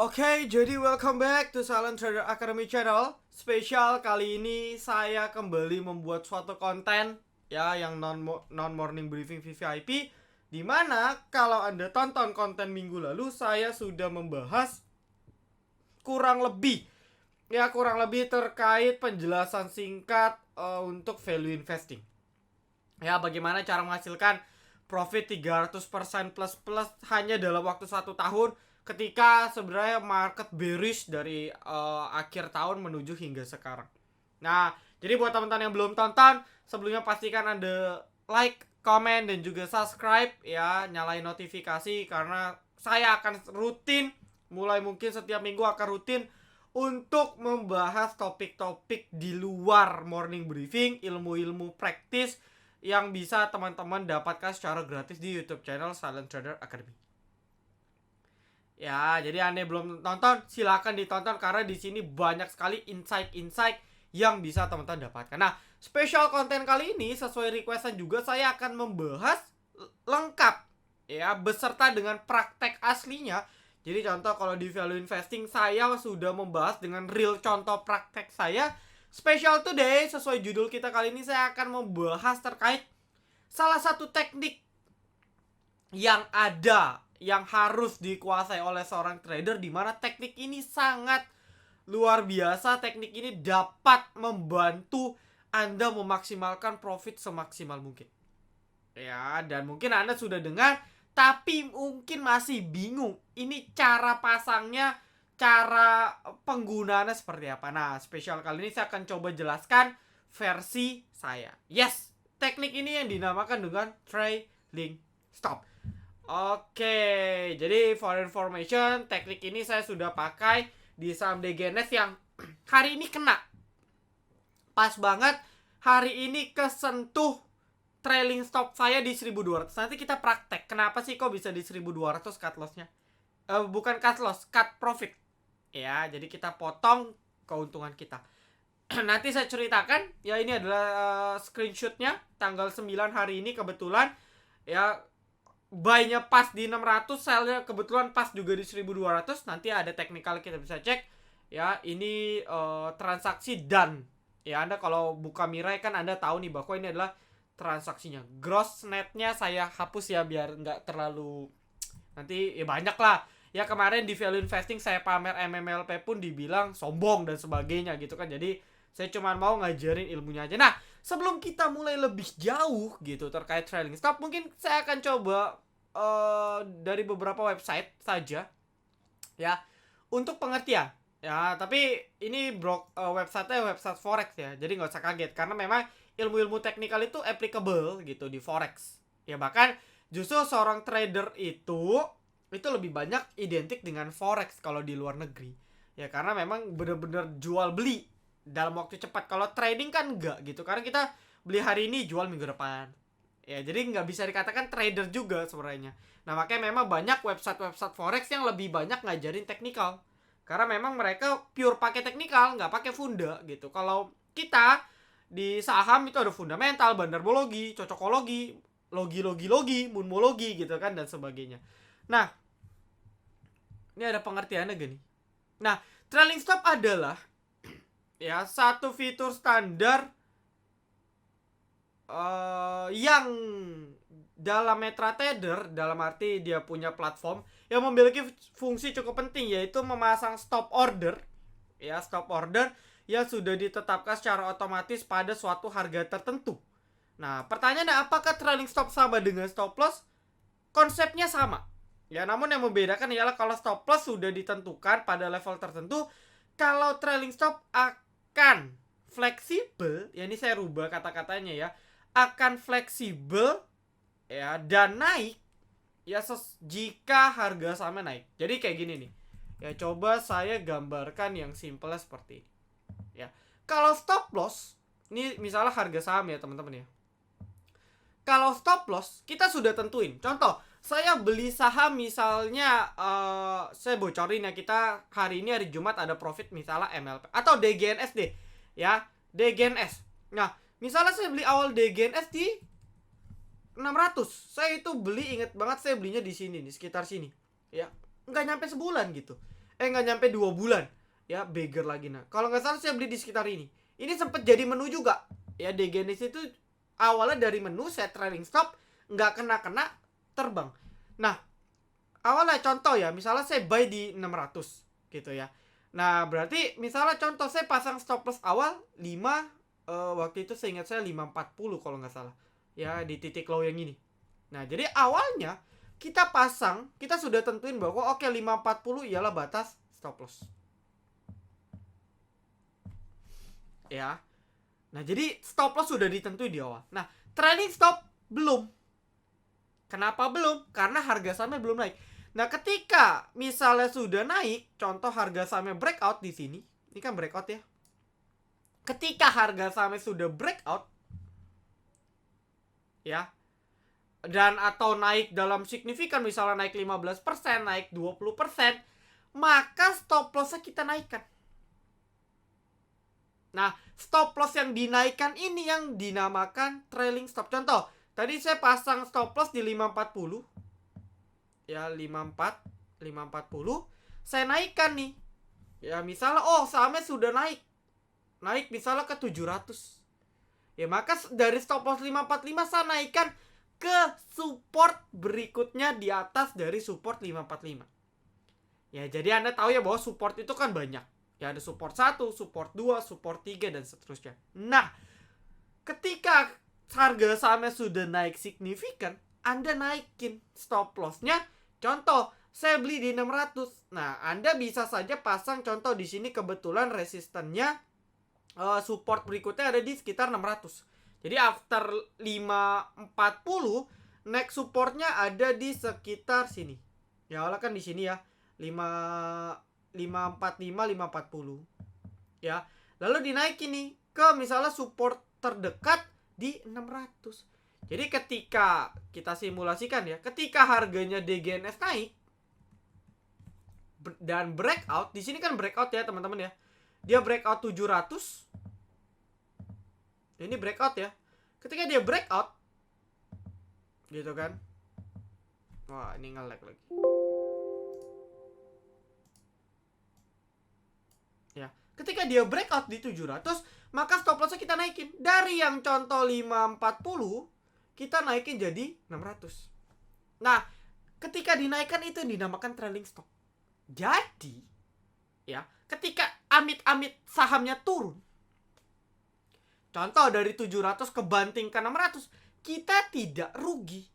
Oke, jadi welcome back to Silent Trader Academy Channel. Spesial kali ini saya kembali membuat suatu konten ya yang non morning briefing VVIP, dimana kalau Anda tonton konten minggu lalu saya sudah membahas kurang lebih terkait penjelasan singkat untuk value investing. Ya, bagaimana cara menghasilkan profit 300% plus plus hanya dalam waktu 1 tahun ketika sebenarnya market bearish dari akhir tahun menuju hingga sekarang. Nah, jadi buat teman-teman yang belum tonton, sebelumnya pastikan Anda like, comment, dan juga subscribe ya, nyalain notifikasi karena saya akan rutin, mulai mungkin setiap minggu akan rutin untuk membahas topik-topik di luar morning briefing, ilmu-ilmu praktis yang bisa teman-teman dapatkan secara gratis di YouTube channel Silent Trader Academy. Ya, jadi Anda belum nonton, silakan ditonton karena di sini banyak sekali insight-insight yang bisa teman-teman dapatkan. Nah, spesial konten kali ini sesuai requestan juga saya akan membahas lengkap ya beserta dengan praktek aslinya. Jadi contoh kalau di value investing saya sudah membahas dengan real contoh praktek saya. Special today sesuai judul kita kali ini saya akan membahas terkait salah satu teknik yang ada yang harus dikuasai oleh seorang trader, di mana teknik ini sangat luar biasa. Teknik ini dapat membantu Anda memaksimalkan profit semaksimal mungkin. Ya, dan mungkin Anda sudah dengar tapi mungkin masih bingung ini cara pasangnya, cara penggunaannya seperti apa. Nah, spesial kali ini saya akan coba jelaskan versi saya. Yes, teknik ini yang dinamakan dengan trailing stop. Oke, jadi for information, teknik ini saya sudah pakai di saham DGNS yang hari ini kena. Pas banget hari ini kesentuh trailing stop saya di 1200. Nanti kita praktek kenapa sih kok bisa di 1200 cut loss-nya. Bukan cut loss, cut profit. Ya, jadi kita potong keuntungan kita. Nanti saya ceritakan, ya ini adalah screenshotnya tanggal 9 hari ini kebetulan ya. Buy-nya pas di 600, sell-nya kebetulan pas juga di 1200. Nanti ada teknikal kita bisa cek. Ya, ini transaksi done. Ya, Anda kalau buka Mirai kan Anda tahu nih bahwa ini adalah transaksinya. Gross net-nya saya hapus ya biar nggak terlalu nanti ya banyak lah. Ya kemarin di value investing saya pamer MMLP pun dibilang sombong dan sebagainya gitu kan. Jadi saya cuma mau ngajarin ilmunya aja. Nah, sebelum kita mulai lebih jauh gitu terkait trailing stop, mungkin saya akan coba dari beberapa website saja ya untuk pengertian. Ya, tapi ini website-nya website forex ya. Jadi nggak usah kaget karena memang ilmu-ilmu teknikal itu applicable gitu di forex. Ya bahkan justru seorang trader itu lebih banyak identik dengan forex kalau di luar negeri. Ya karena memang benar-benar jual beli dalam waktu cepat. Kalau trading kan enggak gitu. Karena kita beli hari ini jual minggu depan. Ya jadi nggak bisa dikatakan trader juga sebenarnya. Nah makanya memang banyak website-website forex yang lebih banyak ngajarin teknikal. Karena memang mereka pure pakai teknikal, nggak pakai funda gitu. Kalau kita di saham itu ada fundamental, bandarmologi, cocokologi, logi, munmologi gitu kan dan sebagainya. Nah, ini ada pengertiannya gini. Nah, trailing stop adalah ya satu fitur standar yang dalam MetaTrader, dalam arti dia punya platform yang memiliki fungsi cukup penting, yaitu memasang stop order. Ya, stop order yang sudah ditetapkan secara otomatis pada suatu harga tertentu. Nah, pertanyaannya apakah trailing stop sama dengan stop loss? Konsepnya sama. Ya, namun yang membedakan ialah kalau stop loss sudah ditentukan pada level tertentu, kalau trailing stop akan fleksibel, ya ini saya rubah kata-katanya ya, akan fleksibel ya dan naik ya jika harga sahamnya naik. Jadi kayak gini nih. Ya coba saya gambarkan yang simple seperti ini. Ya. Kalau stop loss, ini misalnya harga saham ya teman-teman ya. Kalau stop loss kita sudah tentuin. Contoh, saya beli saham misalnya saya bocorin ya, kita hari ini hari Jumat ada profit misalnya MLP atau DGNS deh. Ya, DGNS. Nah, misalnya saya beli awal DGNS di 600. Saya itu beli, inget banget saya belinya di sini nih, sekitar sini. Ya, nggak nyampe sebulan gitu. nggak nyampe 2 bulan. Ya, beggar lagi. Nah, kalau nggak salah saya beli di sekitar ini. Ini sempat jadi menu juga. Ya, DGNS itu awalnya dari menu, saya trailing stop, nggak kena-kena, terbang. Nah, awalnya contoh ya, misalnya saya buy di 600 gitu ya. Nah, berarti misalnya contoh saya pasang stop loss awal 5, waktu itu seingat saya 540 kalau nggak salah. Ya, di titik low yang ini. Nah, jadi awalnya kita pasang, kita sudah tentuin bahwa oke, 540 ialah batas stop loss. Ya. Nah, jadi stop loss sudah ditentuin di awal. Nah, trailing stop belum. Kenapa belum? Karena harga sahamnya belum naik. Nah, ketika misalnya sudah naik, contoh harga sahamnya breakout di sini. Ini kan breakout ya. Ketika harga sahamnya sudah breakout, ya, dan atau naik dalam signifikan, misalnya naik 15%, naik 20%, maka stop lossnya kita naikkan. Nah, stop loss yang dinaikkan ini yang dinamakan trailing stop. Contoh, tadi saya pasang stop loss di 540. Ya, 540. Saya naikkan nih. Ya, misalnya sahamnya sudah naik. Naik misalnya ke 700. Ya, maka dari stop loss 545 saya naikkan ke support berikutnya di atas dari support 545. Ya, jadi Anda tahu ya bahwa support itu kan banyak. Ya, ada support 1, support 2, support 3, dan seterusnya. Nah, ketika harga sahamnya sudah naik signifikan, Anda naikin stop loss-nya. Contoh, saya beli di 600. Nah, Anda bisa saja pasang, contoh di sini kebetulan resistennya, support berikutnya ada di sekitar 600. Jadi after 540, next supportnya ada di sekitar sini. Ya, awalnya kan di sini ya. 545, 540. Ya. Lalu dinaikin nih ke misalnya support terdekat di 600. Jadi ketika kita simulasikan ya, ketika harganya DGNS naik dan breakout, di sini kan breakout ya teman-teman ya. Dia breakout 700. Ini breakout ya. Ketika dia breakout gitu kan. Wah, ini nge-lag lagi. Ya, ketika dia breakout di 700, maka stop lossnya kita naikin. Dari yang contoh 540, kita naikin jadi 600. Nah, ketika dinaikkan itu dinamakan trailing stop. Jadi, ya, ketika amit-amit sahamnya turun, contoh dari 700 kebanting ke 600, kita tidak rugi.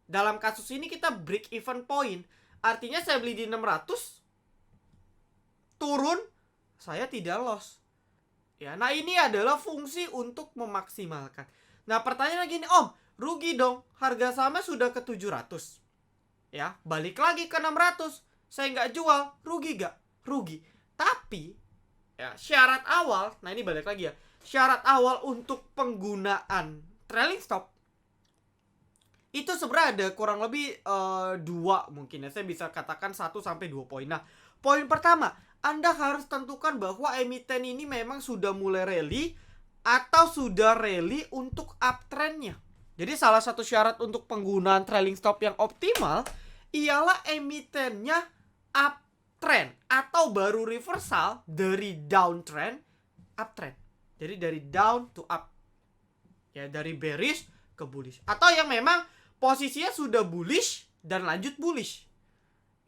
Dalam kasus ini kita break even point. Artinya saya beli di 600, turun, saya tidak loss. Ya, nah ini adalah fungsi untuk memaksimalkan. Nah, pertanyaan lagi nih, Om, rugi dong, harga sahamnya sudah ke 700. Ya, balik lagi ke 600. Saya nggak jual, rugi nggak? Rugi. Tapi, ya, syarat awal, nah ini balik lagi ya. Syarat awal untuk penggunaan trailing stop itu sebenarnya ada kurang lebih 2 mungkin ya. Saya bisa katakan 1-2 poin. Nah, poin pertama, Anda harus tentukan bahwa emiten ini memang sudah mulai rally atau sudah rally untuk uptrendnya. Jadi salah satu syarat untuk penggunaan trailing stop yang optimal ialah emitennya uptrend atau baru reversal dari downtrend uptrend. Jadi dari down to up. Ya, dari bearish ke bullish. Atau yang memang posisinya sudah bullish dan lanjut bullish.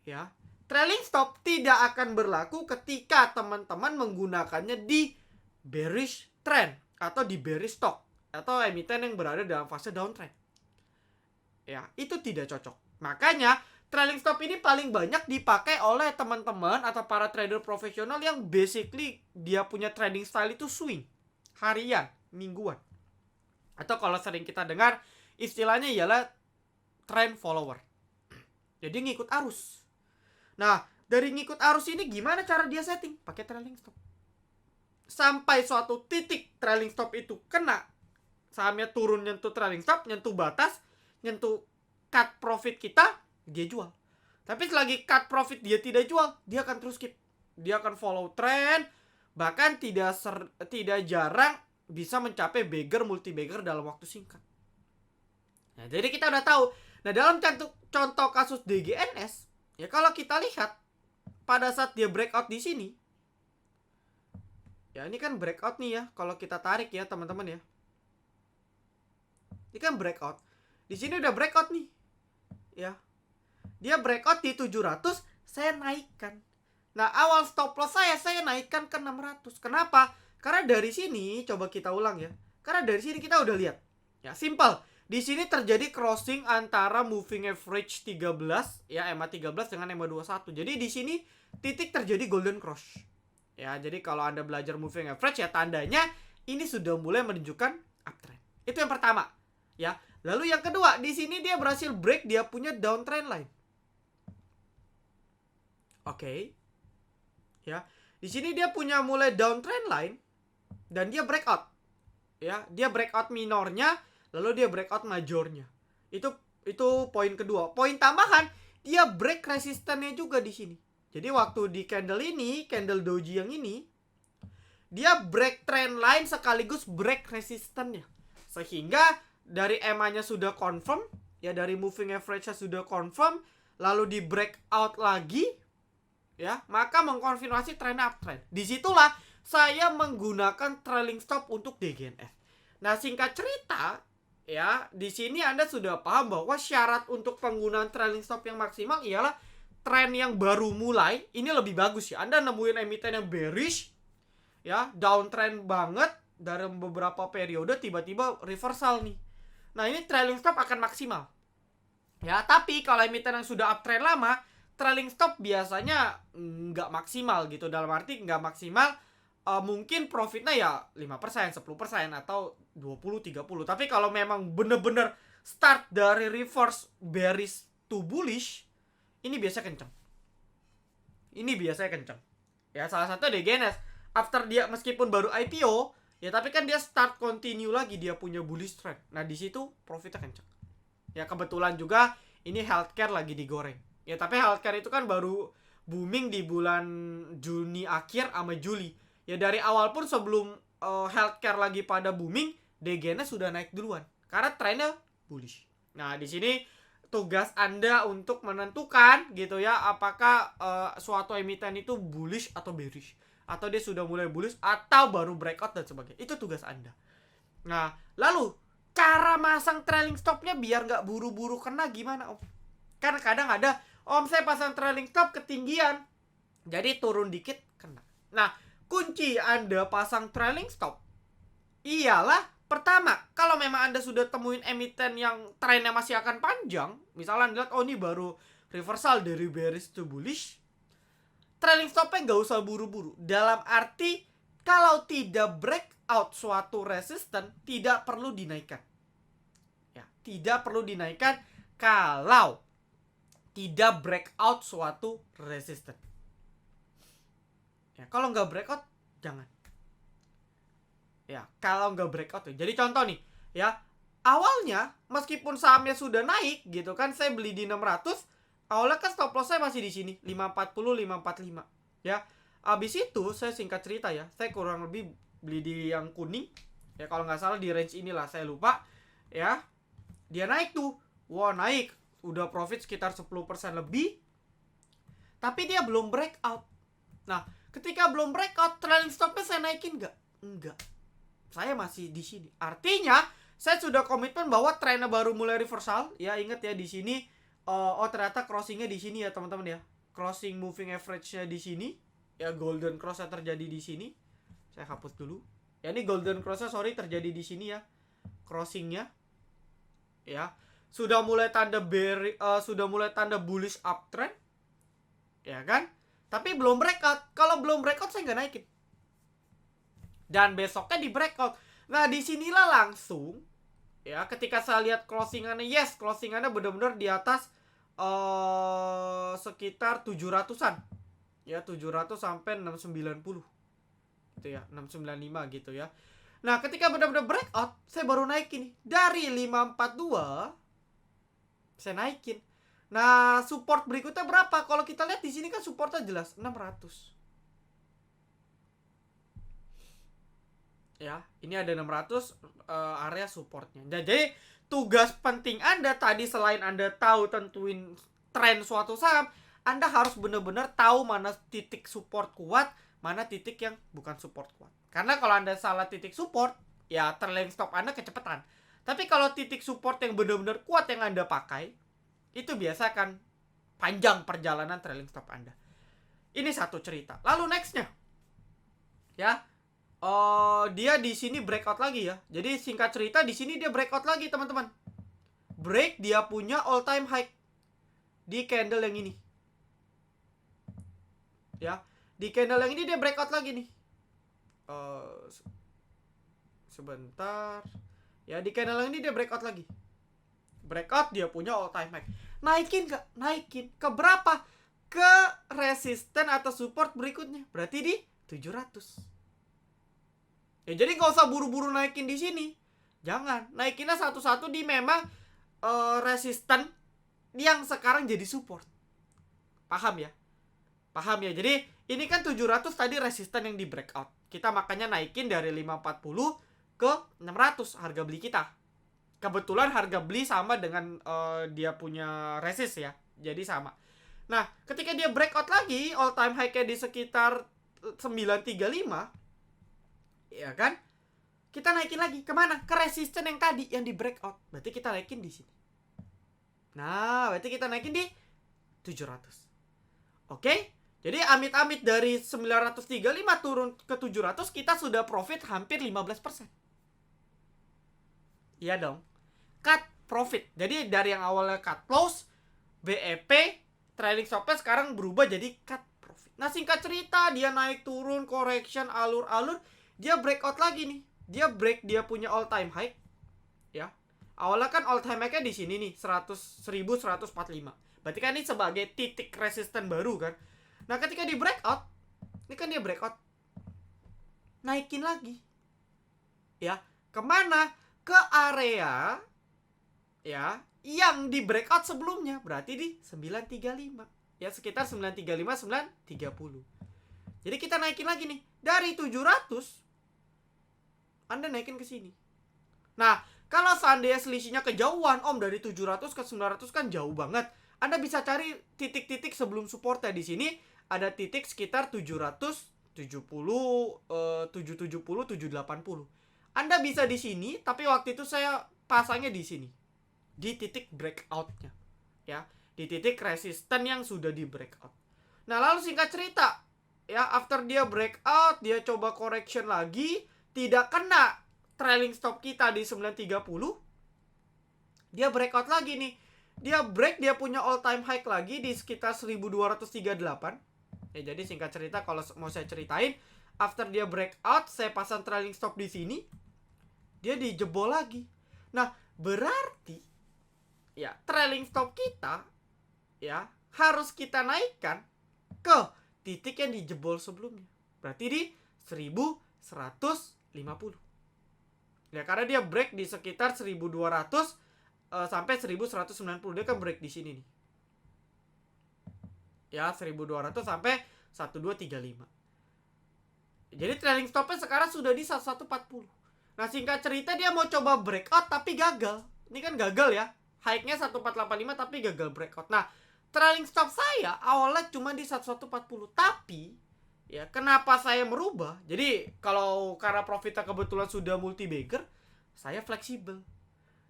Ya. Trailing stop tidak akan berlaku ketika teman-teman menggunakannya di bearish trend atau di bearish stock atau emiten yang berada dalam fase downtrend. Ya, itu tidak cocok. Makanya trailing stop ini paling banyak dipakai oleh teman-teman atau para trader profesional yang basically dia punya trading style itu swing, harian, mingguan. Atau kalau sering kita dengar istilahnya ialah trend follower. Jadi ngikut arus. Nah, dari ngikut arus ini gimana cara dia setting? Pakai trailing stop. Sampai suatu titik trailing stop itu kena, sahamnya turun nyentuh trailing stop, nyentuh batas, nyentuh cut profit kita, dia jual. Tapi selagi cut profit dia tidak jual, dia akan terus skip. Dia akan follow trend, bahkan tidak jarang bisa mencapai beggar multi beggar dalam waktu singkat. Nah, jadi kita udah tahu. Nah, dalam contoh kasus DGNS, ya kalau kita lihat pada saat dia breakout di sini, ya ini kan breakout nih ya, kalau kita tarik ya teman-teman ya. Ini kan breakout. Di sini udah breakout nih. Ya. Dia breakout di 700, saya naikkan. Nah, awal stop loss saya naikkan ke 600. Kenapa? Karena dari sini coba kita ulang ya. Karena dari sini kita udah lihat. Ya, simple. Di sini terjadi crossing antara moving average 13 ya, EMA 13 dengan EMA 21. Jadi di sini titik terjadi golden cross. Ya, jadi kalau Anda belajar moving average ya tandanya ini sudah mulai menunjukkan uptrend. Itu yang pertama. Ya. Lalu yang kedua, di sini dia berhasil break dia punya downtrend line. Oke. Ya. Di sini dia punya mulai downtrend line dan dia breakout. Ya, dia breakout minornya, lalu dia breakout majornya. Itu poin kedua. Poin tambahan, dia break resistannya juga di sini. Jadi waktu di candle ini, candle doji yang ini, dia break trend line sekaligus break resistannya. Sehingga dari EMA-nya sudah confirm, ya dari moving average-nya sudah confirm, lalu di breakout lagi, ya, maka mengkonfirmasi trend uptrend. Disitulah saya menggunakan trailing stop untuk DGNF. Nah, singkat cerita, ya, di sini Anda sudah paham bahwa syarat untuk penggunaan trailing stop yang maksimal ialah tren yang baru mulai, ini lebih bagus ya. Anda nemuin emiten yang bearish, ya, downtrend banget dalam beberapa periode, tiba-tiba reversal nih. Nah, ini trailing stop akan maksimal. Ya, tapi kalau emiten yang sudah uptrend lama, trailing stop biasanya nggak maksimal gitu. Dalam arti nggak maksimal, mungkin profitnya ya 5%, 10% atau 20, 30. Tapi kalau memang bener-bener start dari reverse bearish to bullish, ini biasanya kenceng. Ini biasanya kenceng. Ya, salah satu DGNS. After dia meskipun baru IPO, ya tapi kan dia start continue lagi, dia punya bullish trend. Nah, di situ profitnya kenceng. Ya, kebetulan juga ini healthcare lagi digoreng. Ya, tapi healthcare itu kan baru booming di bulan Juni akhir sama Juli. Ya, dari awal pun sebelum healthcare lagi pada booming, DGNS sudah naik duluan karena trennya bullish. Nah, di sini tugas Anda untuk menentukan gitu ya, apakah suatu emiten itu bullish atau bearish, atau dia sudah mulai bullish atau baru breakout dan sebagainya. Itu tugas Anda. Nah, lalu cara masang trailing stopnya biar nggak buru-buru kena gimana, Om? Kan kadang ada, Om saya pasang trailing stop ketinggian, jadi turun dikit kena. Nah, kunci Anda pasang trailing stop ialah pertama, kalau memang Anda sudah temuin emiten yang trennya masih akan panjang, misalnya Anda lihat, oh ini baru reversal dari bearish to bullish, trailing stopnya nggak usah buru-buru. Dalam arti, kalau tidak breakout suatu resisten, tidak perlu dinaikkan. Ya, tidak perlu dinaikkan kalau tidak breakout suatu resisten. Ya, kalau nggak breakout, jangan. Ya, kalau nggak breakout tuh. Jadi contoh nih, ya, awalnya meskipun sahamnya sudah naik gitu kan, saya beli di 600, awalnya kan stop loss saya masih di sini 540, 545. Ya, abis itu saya singkat cerita ya, saya kurang lebih beli di yang kuning. Ya, kalau nggak salah di range inilah, saya lupa. Ya, dia naik tuh, wah naik, udah profit sekitar 10% lebih. Tapi dia belum breakout. Nah, ketika belum breakout, trailing stopnya saya naikin nggak? Enggak. Saya masih di sini. Artinya saya sudah komitmen bahwa trennya baru mulai reversal. Ya, ingat ya di sini. Oh ternyata crossingnya di sini ya teman-teman ya. Crossing moving average-nya di sini. Ya, golden cross-nya terjadi di sini. Saya hapus dulu. Ya, ini golden cross-nya sorry terjadi di sini ya. Crossingnya. Ya, sudah mulai tanda bullish uptrend. Ya kan? Tapi belum breakout. Kalau belum breakout saya nggak naikin. Dan besoknya di breakout. Nah, disinilah langsung, ya, ketika saya lihat closingannya, yes, closingannya benar-benar di atas sekitar 700-an. Ya, 700 sampai 690. Gitu ya, 695 gitu ya. Nah, ketika benar-benar breakout, saya baru naikin nih. Dari 542 saya naikin. Nah, support berikutnya berapa? Kalau kita lihat di sini kan supportnya jelas 600. Ya, ini ada 600 area supportnya. Nah, jadi tugas penting Anda tadi selain Anda tahu tentuin tren suatu saham, Anda harus benar-benar tahu mana titik support kuat, mana titik yang bukan support kuat. Karena kalau Anda salah titik support, ya trailing stop Anda kecepatan. Tapi kalau titik support yang benar-benar kuat yang Anda pakai, itu biasa akan panjang perjalanan trailing stop Anda. Ini satu cerita. Lalu nextnya, ya, dia di sini breakout lagi ya. Jadi singkat cerita di sini dia breakout lagi teman-teman. Break dia punya all time high di candle yang ini. Ya, di candle yang ini dia breakout lagi nih. Sebentar. Ya, di candle yang ini dia breakout lagi. Breakout dia punya all time high. Naikin gak? Naikin. Ke berapa? Ke resisten atau support berikutnya. Berarti di 700. Ya jadi gak usah buru-buru naikin di sini. Jangan. Naikinnya satu-satu di memang resisten yang sekarang jadi support. Paham ya? Paham ya? Jadi ini kan 700 tadi resisten yang di breakout. Kita makanya naikin dari 540 ke 600 harga beli kita. Kebetulan harga beli sama dengan dia punya resist ya. Jadi sama. Nah, ketika dia breakout lagi, all time high-nya di sekitar 935, ya kan? Kita naikin lagi kemana? Ke resisten yang tadi yang di breakout. Berarti kita naikin di sini. Nah, berarti kita naikin di 700. Oke? Jadi amit-amit dari 935 turun ke 700, kita sudah profit hampir 15%. Iya dong. Cut profit. Jadi dari yang awalnya cut loss, BEP, trailing stop loss sekarang berubah jadi cut profit. Nah, singkat cerita dia naik turun, correction, alur-alur, dia breakout lagi nih. Dia break dia punya all time high. Ya. Awalnya kan all time high-nya di sini nih, 1145. Berarti kan ini sebagai titik resisten baru kan. Nah, ketika di breakout, ini kan dia breakout, naikin lagi. Ya, kemana? Ke area ya yang di breakout sebelumnya, berarti di 935. Ya, sekitar 935, 930. Jadi kita naikin lagi nih. Dari 700 Anda naikin ke sini. Nah, kalau seandainya selisihnya kejauhan, Om, dari 700 ke 900 kan jauh banget. Anda bisa cari titik-titik sebelum supportnya. Di sini ada titik sekitar 770, 770, 780. Anda bisa di sini, tapi waktu itu saya pasangnya di sini. Di titik breakoutnya. Ya, di titik resisten yang sudah di breakout. Nah, lalu singkat cerita, ya, after dia breakout, dia coba correction lagi, tidak kena trailing stop kita di 930. Dia breakout lagi nih. Dia break, dia punya all time high lagi di sekitar 1238. Ya, jadi singkat cerita kalau mau saya ceritain, after dia breakout, saya pasang trailing stop di sini. Dia dijebol lagi. Nah, berarti ya trailing stop kita ya harus kita naikkan ke titik yang dijebol sebelumnya. Berarti di 1150. Ya, karena dia break di sekitar 1200 sampai 1190. Dia kan break di sini nih. Ya, 1200 sampai 1235. Jadi trailing stopnya sekarang sudah di 1140. Nah, singkat cerita dia mau coba breakout tapi gagal. Ini kan gagal ya. High-nya 1485 tapi gagal breakout. Nah, trailing stop saya awalnya cuma di 1140. Tapi ya, kenapa saya merubah? Jadi kalau karena profitnya kebetulan sudah multi bagger, saya fleksibel.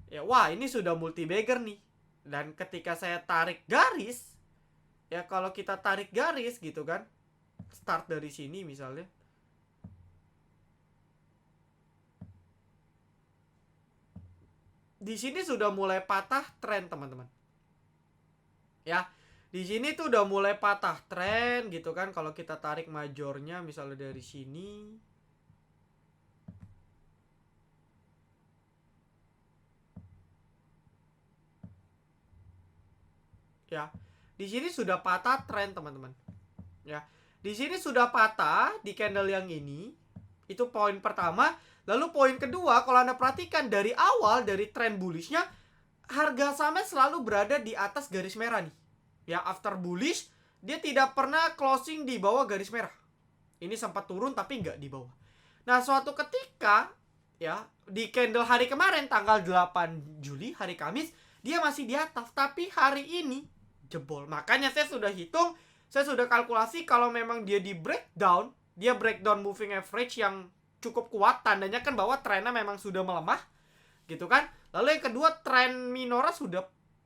Ya, wah, ini sudah multi bagger nih. Dan ketika saya tarik garis, ya kalau kita tarik garis gitu kan, start dari sini misalnya, di sini sudah mulai patah tren, teman-teman. Ya, di sini tuh udah mulai patah tren gitu kan. Kalau kita tarik majornya misalnya dari sini, ya, di sini sudah patah tren, teman-teman. Ya, di sini sudah patah di candle yang ini. Itu poin pertama. Lalu poin kedua, kalau Anda perhatikan dari awal, dari tren bullishnya, harga sahamnya selalu berada di atas garis merah nih. Ya, after bullish, dia tidak pernah closing di bawah garis merah. Ini sempat turun tapi nggak di bawah. Nah, suatu ketika, ya, di candle hari kemarin, tanggal 8 Juli, hari Kamis, dia masih di atas. Tapi hari ini, jebol. Makanya saya sudah hitung, saya sudah kalkulasi kalau memang dia di breakdown, dia breakdown moving average yang cukup kuat, tandanya kan bahwa trennya memang sudah melemah, gitu kan. Lalu yang kedua, tren minora sudah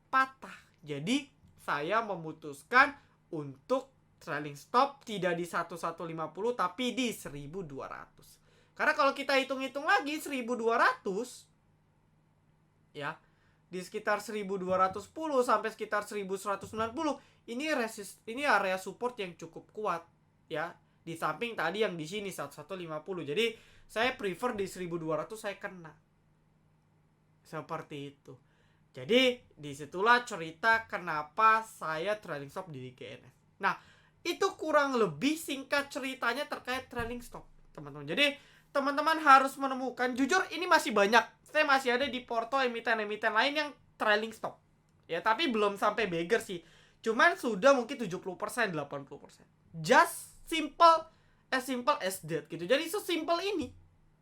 patah. Jadi saya memutuskan untuk trailing stop tidak di 1150 tapi di 1200. Karena kalau kita hitung-hitung lagi 1200 ya, di sekitar 1210 sampai sekitar 1190 ini area support yang cukup kuat ya. Di samping tadi yang di sini 1150. Jadi saya prefer di 1200 saya kena. Seperti itu. Jadi disitulah cerita kenapa saya trailing stop di GNS. Nah, itu kurang lebih singkat ceritanya terkait trailing stop, teman-teman. Jadi teman-teman harus menemukan, jujur ini masih banyak. Saya masih ada di porto emiten-emiten lain yang trailing stop. Ya, tapi belum sampai beggar sih. Cuman sudah mungkin 70%, 80%. Just simple as that gitu. Jadi sesimpel ini.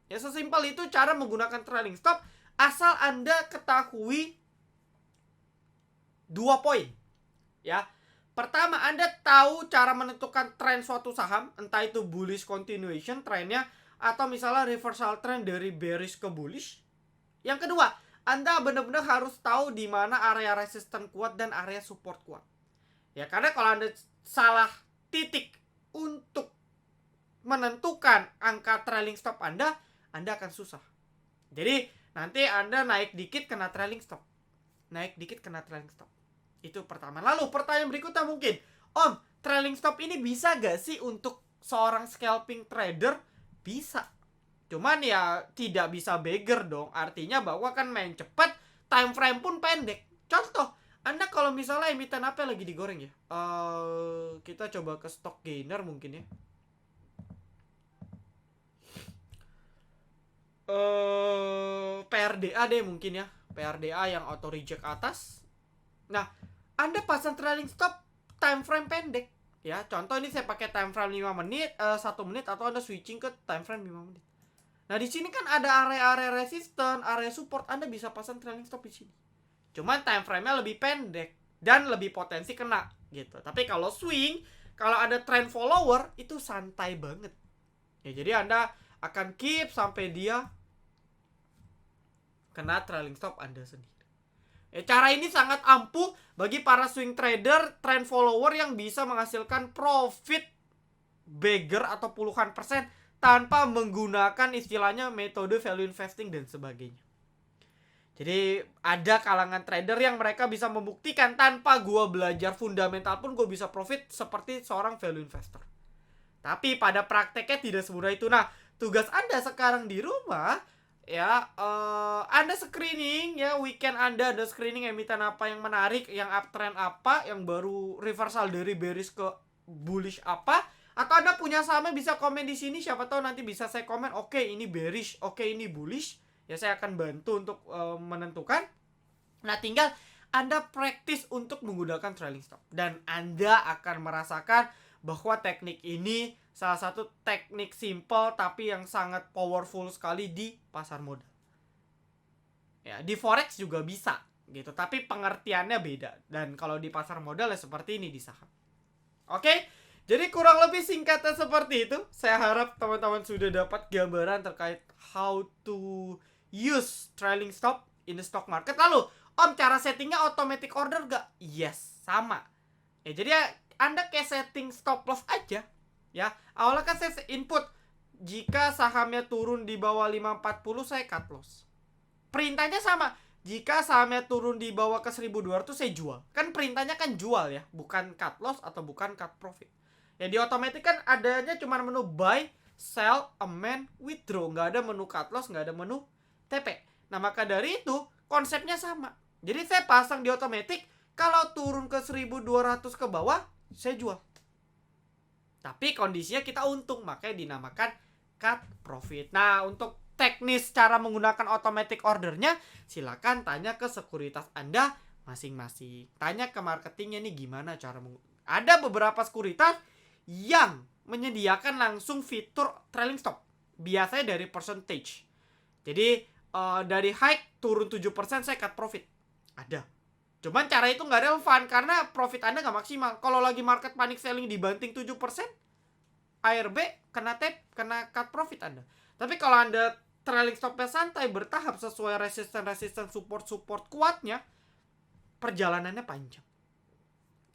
Ya, sesimpel itu cara menggunakan trailing stop asal Anda ketahui 2 poin. Ya. Pertama, Anda tahu cara menentukan tren suatu saham, entah itu bullish continuation trennya atau misalnya reversal trend dari bearish ke bullish. Yang kedua, Anda benar-benar harus tahu di mana area resisten kuat dan area support kuat. Ya, karena kalau Anda salah titik untuk menentukan angka trailing stop Anda akan susah. Jadi, nanti Anda naik dikit kena trailing stop. Naik dikit kena trailing stop. Itu pertama. Lalu pertanyaan berikutnya mungkin, Om, trailing stop ini bisa gak sih untuk seorang scalping trader? Bisa. Cuman ya tidak bisa beggar dong. Artinya bahwa kan main cepat, time frame pun pendek. Contoh, Anda kalau misalnya emiten apa lagi digoreng ya? Kita coba ke stock gainer mungkin ya. PRDA deh mungkin ya. PRDA yang auto reject atas. Nah, Anda pasang trailing stop time frame pendek ya. Contoh ini saya pakai time frame 5 menit, 1 menit, atau Anda switching ke time frame 5 menit. Nah, di sini kan ada area-area resisten, area support, Anda bisa pasang trailing stop di sini. Cuman time frame-nya lebih pendek dan lebih potensi kena gitu. Tapi kalau swing, kalau ada trend follower itu santai banget. Ya, jadi Anda akan keep sampai dia kena trailing stop Anda sendiri. Cara ini sangat ampuh bagi para swing trader, trend follower yang bisa menghasilkan profit beggar atau puluhan persen tanpa menggunakan istilahnya metode value investing dan sebagainya. Jadi ada kalangan trader yang mereka bisa membuktikan tanpa gue belajar fundamental pun gue bisa profit seperti seorang value investor. Tapi pada prakteknya tidak semudah itu. Nah, tugas Anda sekarang di rumah ya, Anda screening ya, weekend Anda ada screening emiten apa yang menarik, yang uptrend apa, yang baru reversal dari bearish ke bullish apa, atau Anda punya sahamnya bisa komen di sini, siapa tahu nanti bisa saya komen, oke ini bearish, oke ini bullish, ya saya akan bantu untuk menentukan. Nah, tinggal Anda praktis untuk menggunakan trailing stop dan Anda akan merasakan bahwa teknik ini salah satu teknik simple tapi yang sangat powerful sekali di pasar modal. Ya, di forex juga bisa gitu, tapi pengertiannya beda. Dan kalau di pasar modal ya seperti ini di saham. Oke, jadi kurang lebih singkatnya seperti itu. Saya harap teman-teman sudah dapat gambaran terkait how to use trailing stop in the stock market. Lalu, Om, cara settingnya automatic order gak? Yes, sama. Ya, jadi Anda kayak setting stop loss aja. Ya, awalnya kan saya input jika sahamnya turun di bawah 540 saya cut loss. Perintahnya sama. Jika sahamnya turun di bawah ke 1200 saya jual. Kan perintahnya kan jual ya, bukan cut loss atau bukan cut profit. Ya, di otomatis kan adanya cuma menu buy, sell, amend, withdraw. Nggak ada menu cut loss, nggak ada menu TP. Nah, maka dari itu konsepnya sama. Jadi saya pasang di otomatis, kalau turun ke 1200 ke bawah saya jual. Tapi kondisinya kita untung, makanya dinamakan cut profit. Nah, untuk teknis cara menggunakan automatic ordernya, silakan tanya ke sekuritas Anda masing-masing. Tanya ke marketingnya nih gimana cara ada beberapa sekuritas yang menyediakan langsung fitur trailing stop. Biasanya dari percentage. Jadi dari high turun 7% saya cut profit. Ada. Cuman cara itu nggak relevan karena profit Anda nggak maksimal. Kalau lagi market panic selling dibanting 7%, ARB kena cut profit Anda. Tapi kalau Anda trailing stopnya santai, bertahap sesuai resisten support kuatnya, perjalanannya panjang.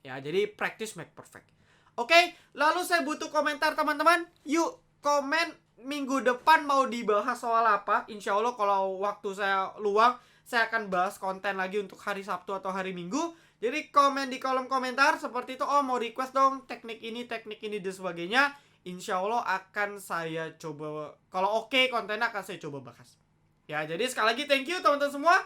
Ya, jadi practice make perfect. Oke, lalu saya butuh komentar teman-teman. Yuk, komen minggu depan mau dibahas soal apa. Insya Allah kalau waktu saya luang, saya akan bahas konten lagi untuk hari Sabtu atau hari Minggu. Jadi komen di kolom komentar seperti itu. Oh, mau request dong teknik ini, dan sebagainya. Insya Allah akan saya coba. Kalau oke, kontennya akan saya coba bahas. Ya, jadi sekali lagi thank you teman-teman semua.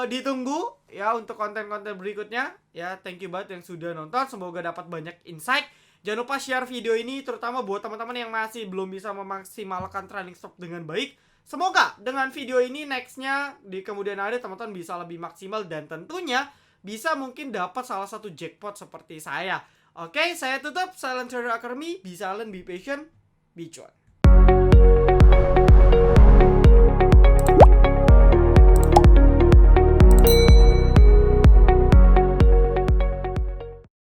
Ditunggu ya untuk konten-konten berikutnya. Ya, thank you banget yang sudah nonton. Semoga dapat banyak insight. Jangan lupa share video ini terutama buat teman-teman yang masih belum bisa memaksimalkan trailing stop dengan baik. Semoga dengan video ini nextnya di kemudian hari teman-teman bisa lebih maksimal dan tentunya bisa mungkin dapat salah satu jackpot seperti saya. Oke, saya tutup. Silent Trader Academy. Be silent, be patient, be cuan.